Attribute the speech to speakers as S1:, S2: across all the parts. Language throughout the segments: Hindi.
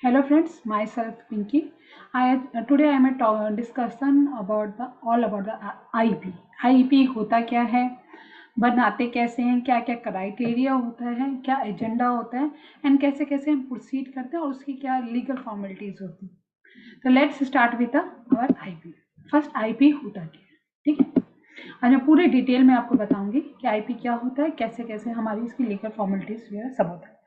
S1: Hello friends, myself Pinky. Today I am a discussion about the IEP. IEP होता क्या है, बनाते कैसे हैं, क्या क्या क्राइटेरिया होता है, क्या एजेंडा होता है एंड कैसे कैसे हम प्रोसीड करते हैं और उसकी क्या लीगल फॉर्मेलिटीज होती है। तो let's start with our IP. First IP होता क्या है, ठीक है। आज मैं पूरे डिटेल में आपको बताऊंगी कि आईपी क्या होता है, कैसे कैसे हमारी इसकी लीगल फॉर्मेलिटीज वगैरह सब होता है।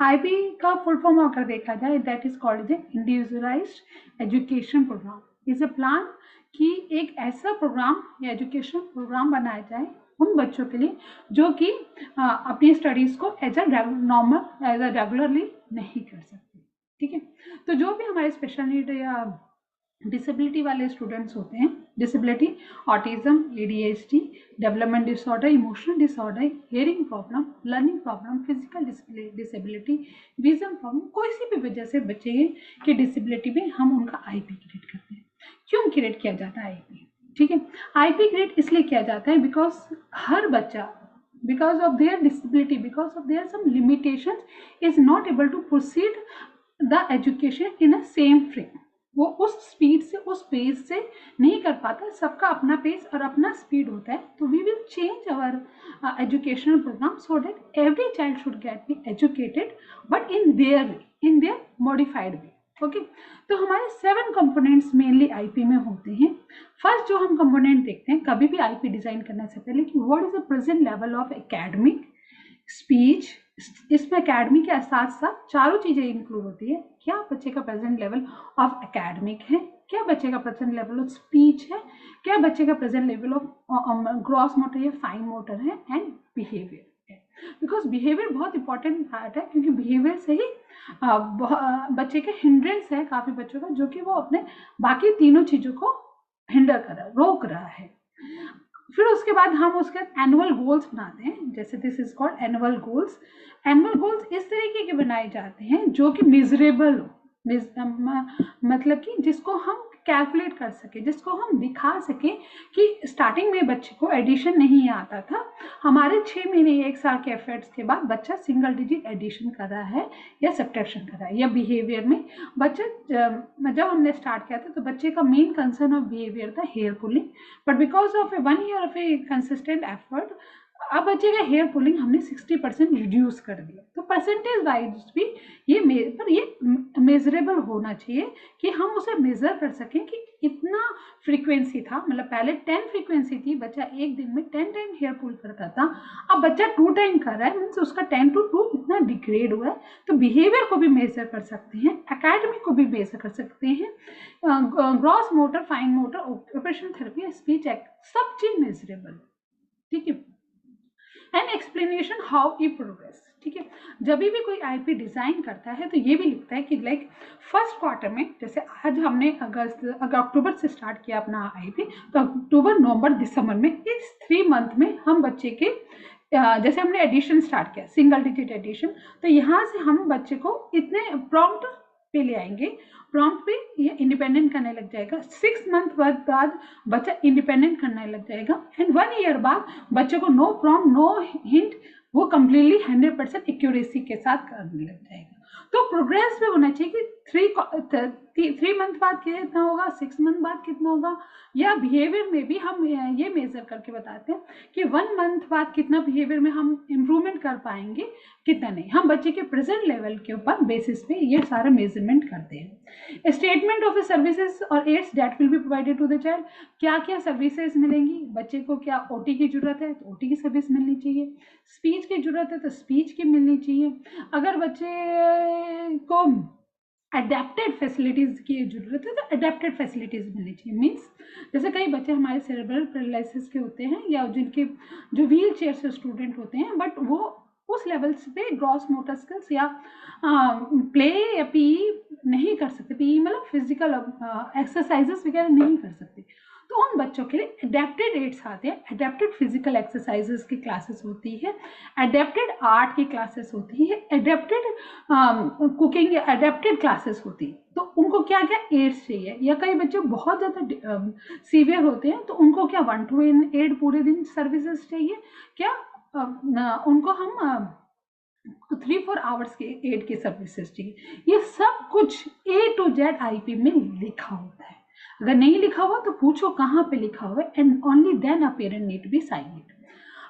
S1: आईपी का फुल फॉर्म अगर देखा जाए that is called as individualized education program. Is a plan कि एक ऐसा प्रोग्राम या एजुकेशन प्रोग्राम बनाया जाए उन बच्चों के लिए जो कि अपनी स्टडीज को as a normal as a regularly नहीं कर सकते, ठीक है। तो जो भी हमारे स्पेशल नीड या डिसेबिलिटी वाले स्टूडेंट्स होते हैं, disability, autism, ADHD, development disorder, emotional disorder, hearing problem, learning problem, physical disability, vision problem, कोई सी भी वजह से बच्चे की डिसेबिलिटी में हम उनका आईपी क्रिएट करते हैं। क्यों क्रिएट किया जाता है आईपी, ठीक है। आईपी क्रिएट इसलिए किया जाता है बिकॉज हर बच्चा because of their disability, because of their some limitations is not able to proceed the education in a same frame. वो उस स्पीड से उस पेज से नहीं कर पाता, सबका अपना पेज और अपना स्पीड होता है। तो we will change our educational program so that every child should get be educated but in their way, in their modified way, okay. तो हमारे 7 कंपोनेंट्स मेनली आईपी में होते हैं। फर्स्ट जो हम कंपोनेंट देखते हैं कभी भी आईपी डिजाइन करने से पहले कि what is the present level of academic, speech, इसमें एकेडमिक के साथ साथ चारों चीजें इंक्लूड होती है। क्या बच्चे का प्रेजेंट लेवल ऑफ एकेडमिक है, क्या बच्चे का प्रेजेंट लेवल ऑफ स्पीच है, क्या बच्चे का present level of gross motor या फाइन मोटर है एंड बिहेवियर है। बिकॉज बिहेवियर बहुत इंपॉर्टेंट पार्ट है क्योंकि बिहेवियर से ही बच्चे के हिंड्रेंस है काफी बच्चों का, जो कि वो अपने बाकी तीनों चीजों को हिंडर कर रहा है, रोक रहा है। फिर उसके बाद हम उसके एनुअल गोल्स बनाते हैं, जैसे this is called annual goals. Annual goals इस तरीके के बनाए जाते हैं जो कि मिजरेबल हो, मतलब कि जिसको हम कैलकुलेट कर सके, जिसको हम दिखा सके कि स्टार्टिंग में बच्चे को एडिशन नहीं आता था, हमारे 6 महीने 1 साल के एफर्ट्स के बाद बच्चा सिंगल डिजिट एडिशन कर रहा है या सब्ट्रैक्शन कर रहा है। या बिहेवियर में बच्चा जब हमने स्टार्ट किया था तो बच्चे का मेन कंसर्न ऑफ बिहेवियर था hair pulling, but because of 1 year of a consistent effort अब बच्चे का हेयर पुलिंग हमने 60% रिड्यूस कर दिया। तो परसेंटेज वाइज भी ये मेजरेबल होना चाहिए कि हम उसे मेजर कर सकें कि इतना फ्रीक्वेंसी था, मतलब पहले 10 फ्रीक्वेंसी थी, बच्चा एक दिन में 10 टाइम हेयर पुल करता था, अब बच्चा 2 टाइम कर रहा है, मीन्स उसका 10 to 2 इतना डिग्रेड हुआ है। तो बिहेवियर को भी मेजर कर सकते हैं, एकेडमिक को भी मेजर कर सकते हैं, gross motor, fine motor, occupational therapy, speech act, सब चीज मेजरेबल, ठीक है। And explanation how E progress, ठीक है। जब भी कोई आईपी डिजाइन करता है तो ये भी लिखता है कि लाइक फर्स्ट क्वार्टर में, जैसे आज हमने अगर अक्टूबर से स्टार्ट किया अपना आईपी, तो अक्टूबर, नवंबर, दिसंबर में, इस 3 मंथ में हम बच्चे के जैसे हमने एडिशन स्टार्ट किया, सिंगल डिजिट एडिशन, तो यहाँ से हम बच्चे को इतने प्रॉम्प्ट पे ले आएंगे, प्रॉम्प्ट पे ये इंडिपेंडेंट करने लग जाएगा। 6 मंथ बाद बच्चा इंडिपेंडेंट करने लग जाएगा एंड 1 ईयर बाद बच्चे को नो प्रॉम्प्ट, नो हिंट, वो कंप्लीटली 100% एक्यूरेसी के साथ करने लग जाएगा। तो प्रोग्रेस में होना चाहिए कि 3 मंथ बाद कितना होगा, 6 मंथ बाद कितना होगा, या बिहेवियर में भी हम ये मेजर करके बताते हैं कि 1 मंथ बाद कितना बिहेवियर में हम इम्प्रूवमेंट कर पाएंगे, कितना नहीं। हम बच्चे के प्रेजेंट लेवल के ऊपर बेसिस पे ये सारा मेजरमेंट करते हैं। स्टेटमेंट ऑफ सर्विसेज और aids that will be provided to the child, क्या क्या सर्विसेज मिलेंगी बच्चे को, क्या ओटी की जरूरत है तो ओटी की सर्विस मिलनी चाहिए, स्पीच की जरूरत है तो स्पीच की मिलनी चाहिए, अगर बच्चे को अडेप्टेड फैसिलिटीज की जरूरत है तो अडेप्टेड फैसिलिटीज मिलनी चाहिए। मीन्स जैसे कई बच्चे हमारे सेरेब्रल पैरालिसिस के होते हैं या जिनके जो व्हील चेयर से स्टूडेंट होते हैं, बट वो उस लेवल पे ग्रॉस मोटर स्किल्स या प्ले या पीई नहीं कर सकते, पीई मतलब फिजिकल एक्सरसाइजेस वगैरह नहीं कर सकते, तो उन बच्चों के लिए अडेप्टेड एड्स आते हैं, अडेप्टेड फिजिकल एक्सरसाइजेस की क्लासेस होती है, अडेप्टेड आर्ट की क्लासेस होती है, अडेप्टेड कुकिंग या अडेप्टेड क्लासेस होती है। तो उनको क्या क्या एड्स चाहिए, या कई बच्चे बहुत ज़्यादा सीवियर होते हैं तो उनको क्या 1 to 8 पूरे दिन सर्विसेज चाहिए, क्या उनको हम 3-4 आवर्स के एड की सर्विसेज चाहिए। ये सब कुछ A to Z आईपी में लिखा होता है। अगर नहीं लिखा हुआ तो पूछो कहाँ पे लिखा हुआ है, and only then a parent need to be sign it.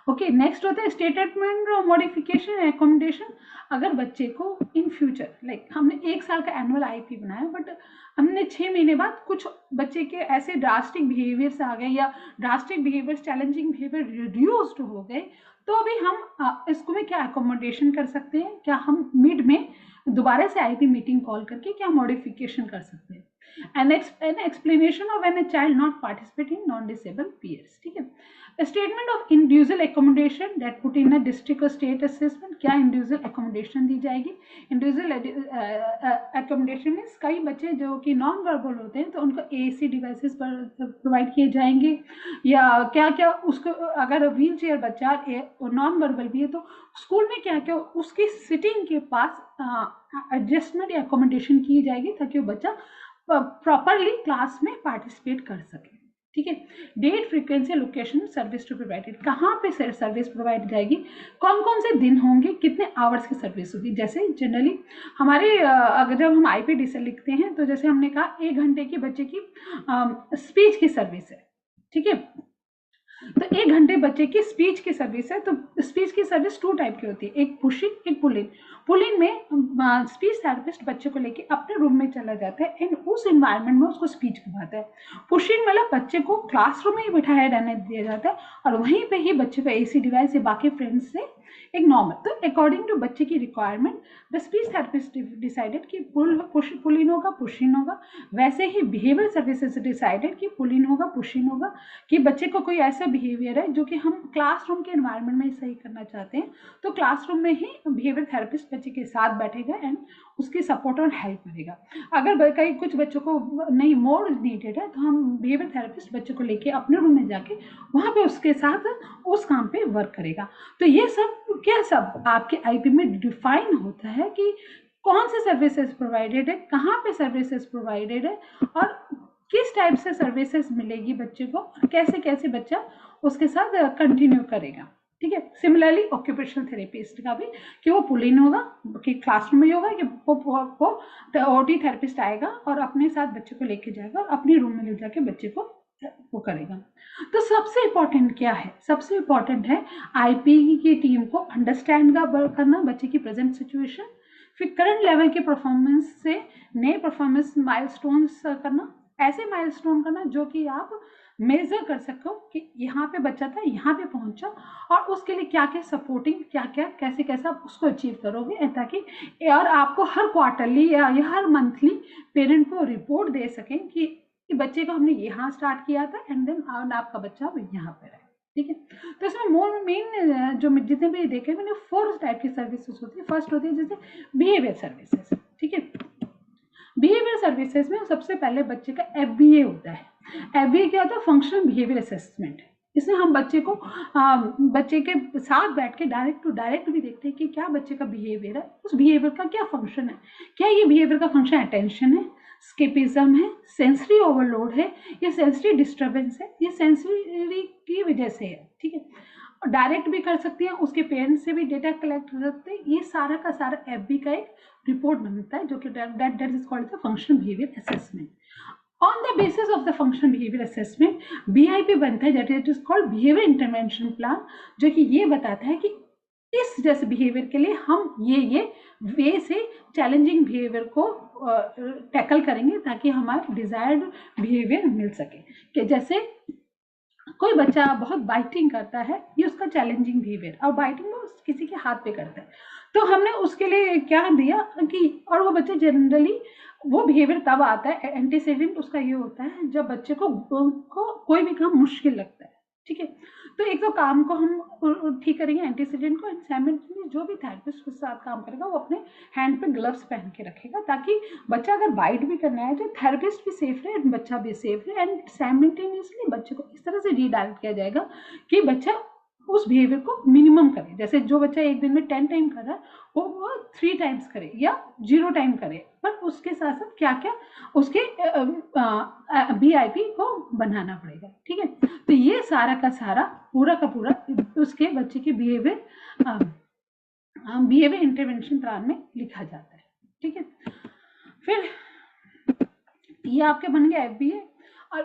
S1: Okay, next होता है स्टेटमेंट और मॉडिफिकेशन एकोमोडेशन। अगर बच्चे को इन फ्यूचर लाइक हमने 1 साल का एनुअल आईपी बनाया, बट हमने 6 महीने बाद कुछ बच्चे के ऐसे ड्रास्टिक बिहेवियर्स आ गए या drastic behaviour challenging behaviour reduced हो गए, तो अभी हम इसको में क्या अकोमोडेशन कर सकते हैं, क्या हम मिड में दोबारा से आईपी मीटिंग कॉल करके क्या मॉडिफिकेशन कर सकते हैं। An explanation of when a child not participate in non disable peers. ठीक है, statement of individual accommodation that put in a district और स्टेट असेसमेंट। क्या इंडिविजुअल एकोमोडेशन दी जाएगी? इंडिविजुअल एकोमोडेशन में कई बच्चे जो कि नॉन वर्बल होते हैं तो उनको एसी डिवाइसेस प्रोवाइड किए जाएंगे, या क्या क्या उसको अगर व्हील चेयर बच्चा नॉन वर्बल भी है तो स्कूल में क्या क्या उसकी सिटिंग के पास एडजस्टमेंट या एकोमोडेशन की जाएगी ताकि वो बच्चा प्रॉपरली क्लास में पार्टिसिपेट कर सके। ठीक है, date, frequency, location, service to provided. कहाँ पे सर्विस प्रोवाइड जाएगी, कौन कौन से दिन होंगे, कितने आवर्स की सर्विस होगी। जैसे जनरली हमारे अगर जब हम आईपीडी से लिखते हैं तो जैसे हमने कहा 1 घंटे की बच्चे की स्पीच की सर्विस है। ठीक है, तो 1 घंटे बच्चे की स्पीच की सर्विस है। तो स्पीच की सर्विस 2 टाइप की होती है, एक पुश इन, एक पुल इन। पुल इन में स्पीच थेरेपिस्ट बच्चे को लेके अपने रूम में चला जाता है एंड उस एनवायरनमेंट में उसको स्पीच करवाता है। पुश इन मतलब बच्चे को क्लासरूम में ही बिठाया रहने दिया जाता है और वहीं पे ही बच्चे को एसी डिवाइस या बाकी फ्रेंड्स से एक नॉर्मल। तो अकॉर्डिंग टू बच्चे की requirement the speech therapist decided कि पुल इन होगा, पुश इन होगा। वैसे ही बिहेवियर सर्विसेज डिसाइडेड कि पुल इन होगा, पुश इन होगा। कि बच्चे को कोई ऐसा बिहेवियर है जो कि हम क्लासरूम के एनवायरनमेंट में सही करना चाहते हैं तो क्लासरूम में ही बिहेवियर थेरेपिस्ट बच्चे के साथ बैठेगा एंड उसकी सपोर्ट और हेल्प करेगा। अगर कई कुछ बच्चों को नहीं मोर नीडेड है तो हम बिहेवियर थेरेपिस्ट बच्चे को लेके अपने रूम में जाके वहाँ पे उसके साथ उस काम पे वर्क करेगा। तो ये सब क्या सब आपके आईपी में डिफाइन होता है कि कौन से सर्विसेज प्रोवाइडेड है, कहाँ पे सर्विसेज प्रोवाइडेड है और किस टाइप से सर्विसेज मिलेगी बच्चे को और कैसे कैसे बच्चा उसके साथ कंटिन्यू करेगा। ठीक है, सिमिलरली ऑक्यूपेशनल थेरेपिस्ट का भी कि वो पुल इन होगा कि क्लासरूम में होगा कि वो ओटी थेरेपिस्ट आएगा और अपने साथ बच्चे को लेके जाएगा और अपने रूम में ले जाके बच्चे को वो करेगा। तो सबसे इम्पोर्टेंट क्या है? सबसे इम्पोर्टेंट है आईपी की टीम को अंडरस्टैंड करना बच्चे की प्रेजेंट सिचुएशन, फिर करंट लेवल के परफॉर्मेंस से नए परफॉर्मेंस माइलस्टोन्स करना, ऐसे माइलस्टोन करना जो कि आप मेजर कर सको कि यहाँ पे बच्चा था, यहाँ पे पहुंचा और उसके लिए क्या क्या सपोर्टिंग, क्या क्या कैसे कैसे आप उसको अचीव करोगे ताकि और आपको हर क्वार्टरली या हर मंथली पेरेंट को रिपोर्ट दे सकें कि बच्चे को हमने यहाँ स्टार्ट किया था एंड देन आपका बच्चा अब यहाँ पे रहे। ठीक है, तो इसमें मेन जो जितने भी देखे मैंने 4 टाइप की सर्विसेज होती है। फर्स्ट होती है जैसे बिहेवियर सर्विसेज। ठीक है, बिहेवियर सर्विसेज में सबसे पहले बच्चे का एफबीए होता है। एफबीए क्या होता है? Functional behaviour assessment. इसमें हम बच्चे को बच्चे के साथ बैठ के डायरेक्ट टू डायरेक्ट भी देखते हैं कि क्या बच्चे का बिहेवियर है, उस बिहेवियर का क्या फंक्शन है। क्या ये बिहेवियर का फंक्शन अटेंशन है, स्केपिज्म है, सेंसरी ओवरलोड है, या सेंसरी डिस्टर्बेंस है, ये सेंसरी की वजह से है। ठीक है, और डायरेक्ट भी कर सकती हैं, उसके पेरेंट्स से भी डेटा कलेक्ट कर सकते हैं। ये सारा का सारा एफबी का एक रिपोर्ट बनता है जो कि that is called the functional behaviour assessment. On the basis of the functional behaviour assessment BIP बनता है that it is called behaviour intervention plan, जो कि ये बताता है कि इस जैसे बिहेवियर के लिए हम ये वे से चैलेंजिंग बिहेवियर को टैकल करेंगे ताकि हमारा डिजायर्ड बिहेवियर मिल सके। कि जैसे कोई बच्चा बहुत बाइटिंग करता है, ये उसका चैलेंजिंग बिहेवियर, और बाइटिंग वो किसी के हाथ पे करता है, तो हमने उसके लिए क्या दिया कि और वो बच्चे जनरली वो बिहेवियर तब आता है, एंटीसीडेंट उसका ये होता है जब बच्चे को कोई भी काम मुश्किल लगता है। ठीक है, तो एक तो काम को हम ठीक करेंगे एंटीसीडेंट को, साइमल्टेनियसली जो भी थेरेपिस्ट के साथ काम करेगा वो अपने हैंड पे ग्लव्स पहन के रखेगा ताकि बच्चा अगर बाइट भी करना है तो थेरेपिस्ट भी सेफ रहे, बच्चा भी सेफ रहे, एंड साइमल्टेनियसली बच्चे को इस तरह से रीडायरेक्ट किया जाएगा कि बच्चा उस बिहेवियर को मिनिमम करे। जैसे जो बच्चा एक दिन में 10 टाइम कर रहा है वो 3 टाइम्स करे या 0 टाइम करे, पर उसके साथ साथ क्या क्या उसके बीआईपी को बनाना पड़ेगा। ठीक है, तो ये सारा का सारा पूरा का पूरा उसके बच्चे के बिहेवियर इंटरवेंशन प्लान में लिखा जाता है। ठीक है, फिर ये आपके बन गया FBA। और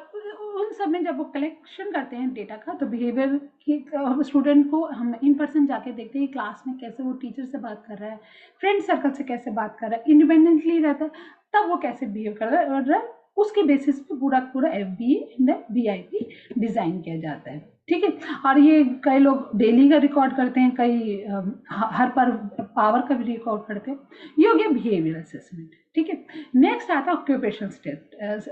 S1: उन सब में जब वो कलेक्शन करते हैं डेटा का, तो बिहेवियर की स्टूडेंट को हम इन पर्सन जाके देखते हैं क्लास में कैसे वो टीचर से बात कर रहा है, फ्रेंड सर्कल से कैसे बात कर रहा है, इंडिपेंडेंटली रहता है, तब वो कैसे बिहेव कर रहा है, उसके बेसिस पे पूरा पूरा FBA एंड BIP डिज़ाइन किया जाता है। ठीक है, और ये कई लोग डेली का रिकॉर्ड करते हैं, कई हर पर पावर का भी रिकॉर्ड करते हैं। ये हो गया बिहेवियर असेसमेंट। ठीक है, नेक्स्ट आता है ऑक्यूपेशनल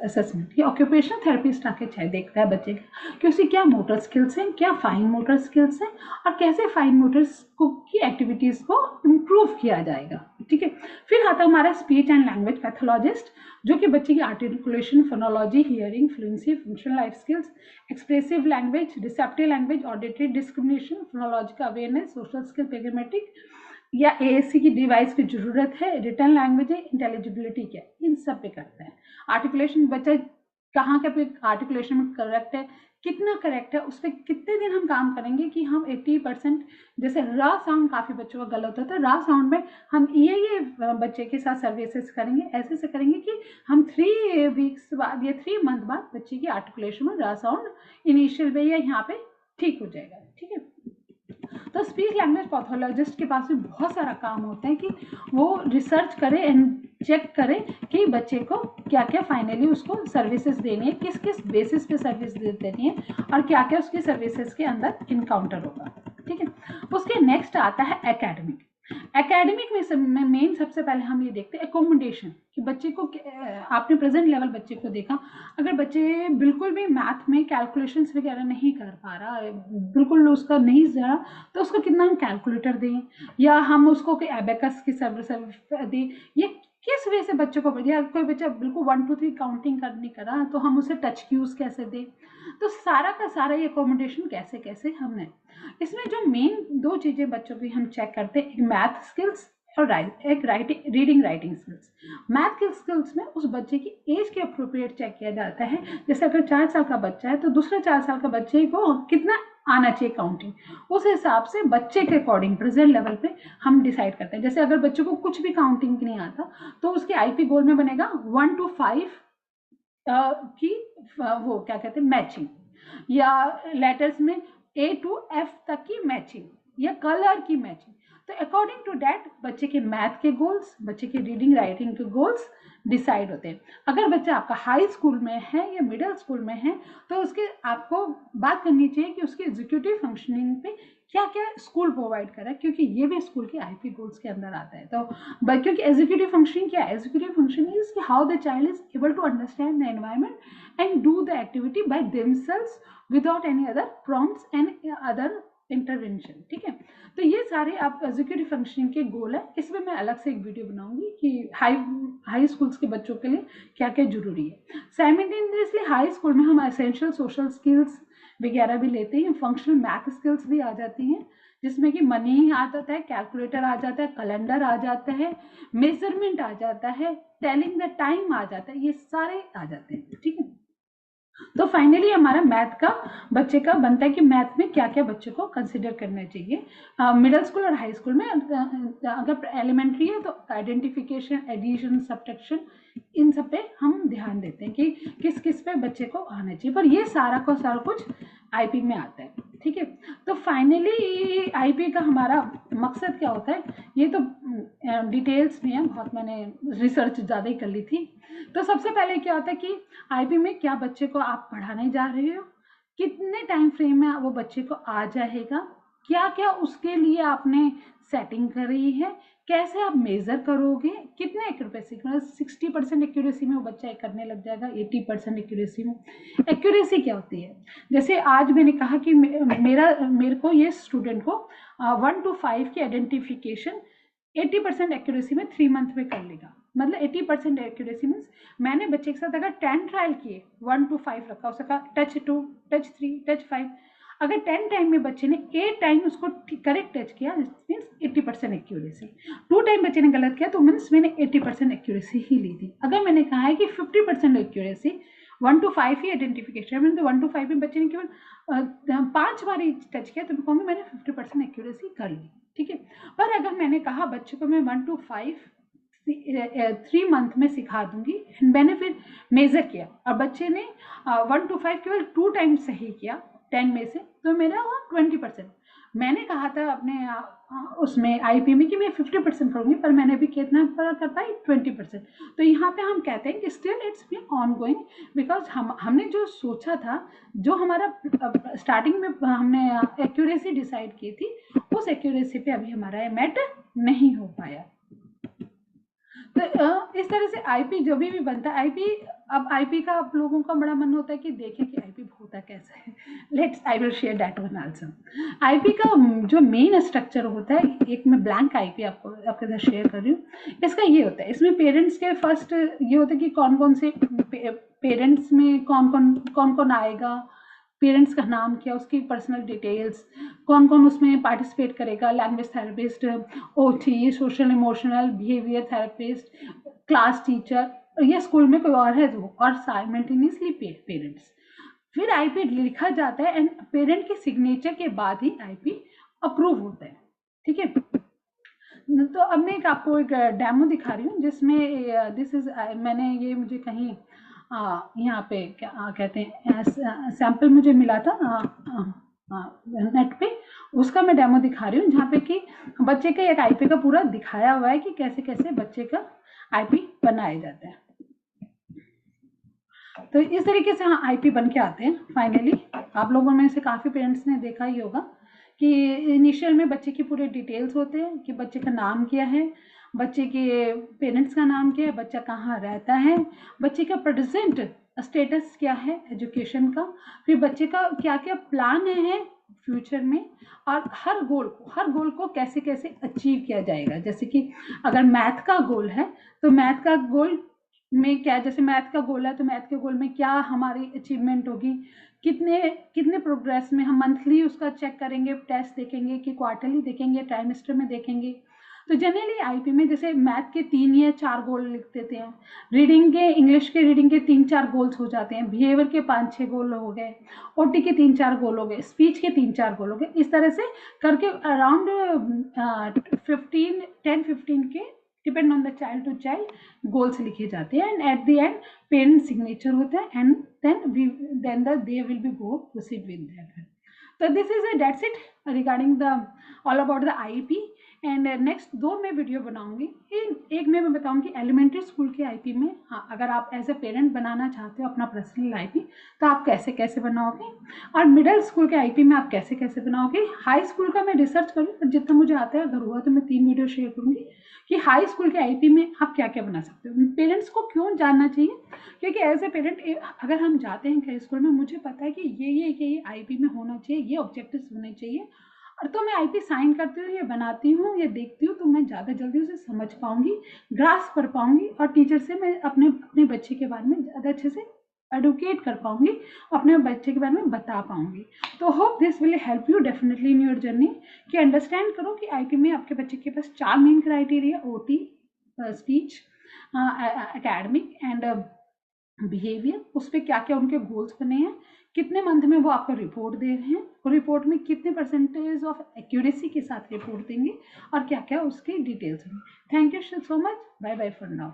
S1: असेसमेंट। ये ऑक्यूपेशनल थेरेपिस्ट आके चाहे देखता है बच्चे का कि उसकी क्या मोटर स्किल्स हैं, क्या फाइन मोटर स्किल्स हैं, और कैसे फाइन मोटर्स को की एक्टिविटीज़ को इम्प्रूव किया जाएगा। ठीक है, फिर आता है हमारा स्पीच एंड लैंग्वेज पैथोलॉजिस्ट, जो कि बच्चे की articulation, phonology, hearing, fluency, functional life skills, expressive language, receptive language, auditory discrimination, phonological awareness, social skill, parametric या AAC की डिवाइस की जरूरत है, रिटर्न लैंग्वेज है, इंटेलिजिबिलिटी क्या है, इन सब पे करता है। आर्टिकुलेशन बच्चा कहाँ का पे आर्टिकुलेशन में करेक्ट है, कितना करेक्ट है, उस पर कितने दिन हम काम करेंगे कि हम 80%, जैसे रा साउंड काफ़ी बच्चों का गलत होता है, रा साउंड में हम ये बच्चे के साथ सर्विसेज करेंगे, ऐसे से करेंगे कि हम 3 वीक्स बाद या 3 मंथ बाद बच्चे की आर्टिकुलेशन में रा साउंड इनिशियल में या यहाँ पे ठीक हो जाएगा। ठीक है, तो स्पीच लैंग्वेज पैथोलॉजिस्ट के पास भी बहुत सारा काम होता है कि वो रिसर्च करे एंड चेक करे कि बच्चे को क्या क्या फाइनली उसको सर्विसेज देनी है, किस किस बेसिस पे सर्विस देनी है, और क्या क्या उसकी सर्विसेज के अंदर इनकाउंटर होगा। ठीक है, उसके नेक्स्ट आता है एकेडमिक। एकेडमिक में मेन सबसे पहले हम ये देखते हैं एकोमोडेशन, कि बच्चे को आपने प्रेजेंट लेवल बच्चे को देखा, अगर बच्चे बिल्कुल भी मैथ में कैलकुलेशंस वगैरह नहीं कर पा रहा, बिल्कुल उसका नहीं जा रहा, तो उसको कितना हम कैलकुलेटर दें, या हम उसको एबेकस की सर्विस दें, ये किस वे से बच्चों को, या कोई बच्चा बिल्कुल 1 2 3 काउंटिंग कर नहीं कर रहा, तो हम उसे टच क्यूज कैसे दें। तो सारा का सारा ये अकोमोडेशन कैसे कैसे हमने, इसमें जो मेन 2 चीज़ें बच्चों की हम चेक करते हैं, एक मैथ स्किल्स और एक रीडिंग राइटिंग स्किल्स। मैथ के स्किल्स में उस बच्चे की एज के अप्रोप्रिएट चेक किया जाता है। जैसे अगर 4 साल का बच्चा है तो दूसरे 4 साल का बच्चे को कितना आना चाहिए काउंटिंग, उस हिसाब से बच्चे के अकॉर्डिंग प्रेजेंट लेवल पे हम डिसाइड करते हैं। जैसे अगर बच्चे को कुछ भी काउंटिंग नहीं आता, तो उसके IP गोल में बनेगा 1 to 5 की वो क्या कहते हैं मैचिंग, या लेटर्स में A to F तक की मैचिंग, या कलर की मैचिंग। तो अकॉर्डिंग टू दैट बच्चे के मैथ के गोल्स, बच्चे के रीडिंग राइटिंग के गोल्स डिसाइड होते हैं। अगर बच्चा आपका हाई स्कूल में है या मिडिल स्कूल में है, तो उसके आपको बात करनी चाहिए कि उसकी एग्जीक्यूटिव फंक्शनिंग पे क्या क्या स्कूल प्रोवाइड कर रहा है, क्योंकि ये भी स्कूल के IP गोल्स के अंदर आता है। तो क्योंकि एग्जीक्यूटिव फंक्शनिंग क्या है, executive functioning is how the child is able to understand the environment and do the activity by themselves without any other prompts and other intervention. ठीक है, तो ये सारे आप एग्जीक्यूटिव फंक्शनिंग के गोल है। इसमें मैं अलग से एक वीडियो बनाऊंगी कि हाई स्कूल्स के बच्चों के लिए क्या क्या जरूरी है। साइमल्टेनियसली हाई स्कूल में हम एसेंशियल सोशल स्किल्स वगैरह भी लेते हैं, फंक्शनल मैथ स्किल्स भी आ जाती हैं, जिसमें कि मनी आ जाता है, कैलकुलेटर आ जाता है, कैलेंडर आ जाता है, मेजरमेंट आ जाता है, टेलिंग द टाइम आ जाता है, ये सारे आ जाते हैं। ठीक है, तो फाइनली हमारा मैथ का बच्चे का बनता है कि मैथ में क्या क्या बच्चे को कंसिडर करना चाहिए। मिडिल स्कूल और हाई स्कूल में अगर एलिमेंट्री है तो आइडेंटिफिकेशन, एडिशन, सब्ट्रैक्शन, इन सब पे हम ध्यान देते हैं कि किस किस पे बच्चे को आना चाहिए, पर ये सारा का सारा कुछ IP में आता है। ठीक है, तो फाइनली IP का हमारा मकसद क्या होता है, ये तो डिटेल्स में है, बहुत मैंने रिसर्च ज़्यादा ही कर ली थी। तो सबसे पहले क्या होता है कि IP में क्या बच्चे को आप पढ़ाने जा रहे हो, कितने टाइम फ्रेम में वो बच्चे को आ जाएगा, क्या क्या उसके लिए आपने सेटिंग करी है, कैसे आप मेजर करोगे, कितने एक्यूरेसी, मतलब 60% एक्यूरेसी में वो बच्चा करने लग जाएगा, 80% एक्यूरेसी में। एक्यूरेसी क्या होती है, जैसे आज मैंने कहा कि मेरे को ये स्टूडेंट को 1 to 5 की आइडेंटिफिकेशन 80% एक्यूरेसी में 3 मंथ में कर लेगा। मतलब 80% एक्यूरेसी मीन्स मैंने बच्चे के साथ अगर 10 ट्रायल किए, 1 to 5 रखा, उसका टच 2, टच 3, टच 5, अगर 10 टाइम में बच्चे ने 8 टाइम उसको करेक्ट टच किया, मीन्स 80% एक्यूरेसी। 2 टाइम बच्चे ने गलत किया तो मीन्स मैंने 80% एक्यूरेसी ही ली थी। अगर मैंने कहा है कि 50% एक्यूरेसी, 1 to 5 ही आइडेंटिफिकेशन, मैंने तो 1 to 5 में बच्चे ने केवल 5 बार ही टच किया, तो मैं कहूँगी मैंने 50% एक्यूरेसी कर ली। ठीक है, पर अगर मैंने कहा बच्चे को मैं 1 to 5 3 मंथ में सिखा दूंगी। एंड मैंने फिर मेजर किया और बच्चे ने 1 to 5 केवल 2 टाइम्स सही किया 10 में से, तो मेरा हुआ 20%। मैंने कहा था अपने उसमें आईपी में कि मैं 50% करूंगी, पर मैंने भी कितना कर पाई 20%। तो यहाँ पे हम कहते हैं कि still it's be on going, because हमने जो सोचा था, जो हमारा स्टार्टिंग में हमने एक्यूरेसी डिसाइड की थी, उस एक्यूरेसी पे अभी हमारा मेट नहीं हो पाया। तो इस तरह से आईपी जो भी बनता है, आईपी, अब आईपी का आप लोगों का बड़ा मन होता है कि देखें कि आईपी होता कैसे है। Let's I will share that one also. IP का जो मेन स्ट्रक्चर होता है, एक मैं ब्लैंक आईपी आपके साथ शेयर कर रही हूँ। इसका ये होता है, इसमें पेरेंट्स के फर्स्ट ये होता है कि कौन कौन से पेरेंट्स में कौन कौन आएगा, पेरेंट्स का नाम क्या, उसकी पर्सनल डिटेल्स, कौन कौन उसमें पार्टिसिपेट करेगा, language therapist, OT, social emotional behaviour therapist, class teacher, ये स्कूल में कोई और है तो, और साइमल्टेनियसली पेरेंट्स। फिर आईपी लिखा जाता है एंड पेरेंट के सिग्नेचर के बाद ही आईपी अप्रूव होता है। ठीक है, तो अब मैं आपको एक डेमो दिखा रही हूँ जिसमें दिस इज, मैंने ये मुझे कहीं यहाँ पे क्या कहते हैं सैंपल मुझे मिला था नेट पे, उसका मैं डेमो दिखा रही हूँ, जहाँ पे कि बच्चे का एक आईपी का पूरा दिखाया हुआ है कि कैसे कैसे बच्चे का आईपी बनाया जाता है। तो इस तरीके से हाँ आईपी बन के आते हैं फाइनली। आप लोगों में से काफ़ी पेरेंट्स ने देखा ही होगा कि इनिशियल में बच्चे की पूरे डिटेल्स होते हैं कि बच्चे का नाम क्या है, बच्चे के पेरेंट्स का नाम क्या है, बच्चा कहाँ रहता है, बच्चे का प्रेजेंट स्टेटस क्या है एजुकेशन का, फिर बच्चे का क्या क्या प्लान है फ्यूचर में, और हर गोल को कैसे कैसे अचीव किया जाएगा। जैसे कि अगर मैथ का गोल है तो मैथ का गोल में क्या, जैसे मैथ का गोल है तो मैथ के गोल में क्या हमारी अचीवमेंट होगी, कितने प्रोग्रेस में, हम मंथली उसका चेक करेंगे, टेस्ट देखेंगे कि क्वार्टरली देखेंगे, ट्राइमेस्टर में देखेंगे। तो जनरली आईपी में जैसे मैथ के 3 या 4 गोल लिख देते हैं, रीडिंग के, इंग्लिश के रीडिंग के 3-4 गोल्स हो जाते हैं, बिहेवियर के 5-6 गोल हो गए, ओटी के 3-4 गोल हो गए, स्पीच के 3-4 गोल हो गए। इस तरह से करके अराउंड 10-15 के depend on the child to child goals लिखे जाते हैं, and at the end parent signature होता है, and then they will be go proceed with that. तो this is that's it regarding the all about the IP. And next 2 मैं वीडियो बनाऊंगी। एक में मैं बताऊंगी एलिमेंट्री स्कूल के आईपी में, हाँ अगर आप एज ए पेरेंट बनाना चाहते हो अपना पर्सनल आईपी तो आप कैसे कैसे बनाओगे, और मिडिल स्कूल के आईपी में आप कैसे कैसे बनाओगे। हाई स्कूल का मैं रिसर्च करूँ, पर जितना मुझे आता है, अगर हुआ तो मैं 3 वीडियो शेयर करूँगी कि हाई स्कूल के आईपी में आप क्या क्या बना सकते हो। पेरेंट्स को क्यों जानना चाहिए, क्योंकि एज ए पेरेंट अगर हम जाते हैं कहीं स्कूल में, मुझे पता है कि ये आईपी में होना चाहिए, ये ऑब्जेक्टिव्स होने चाहिए, और तो मैं आईपी साइन करती हूँ या बनाती हूँ या देखती हूँ, तो मैं ज़्यादा जल्दी उसे समझ पाऊंगी, ग्रास्प कर पाऊंगी, और टीचर से मैं अपने बच्चे के बारे में ज़्यादा अच्छे से एडुकेट कर पाऊंगी, अपने बच्चे के बारे में बता पाऊंगी। तो hope this will help you definitely in your journey, कि अंडरस्टैंड करो कि आईपी में आपके बच्चे के पास 4 main criteria, OT, speech, academic and behaviour, उस पर क्या क्या उनके गोल्स बने हैं, कितने मंथ में वो आपको रिपोर्ट दे रहे हैं, और रिपोर्ट में कितने परसेंटेज ऑफ एक्यूरेसी के साथ रिपोर्ट देंगे, और क्या क्या उसकी डिटेल्स होंगी। Thank you so much, bye bye for now.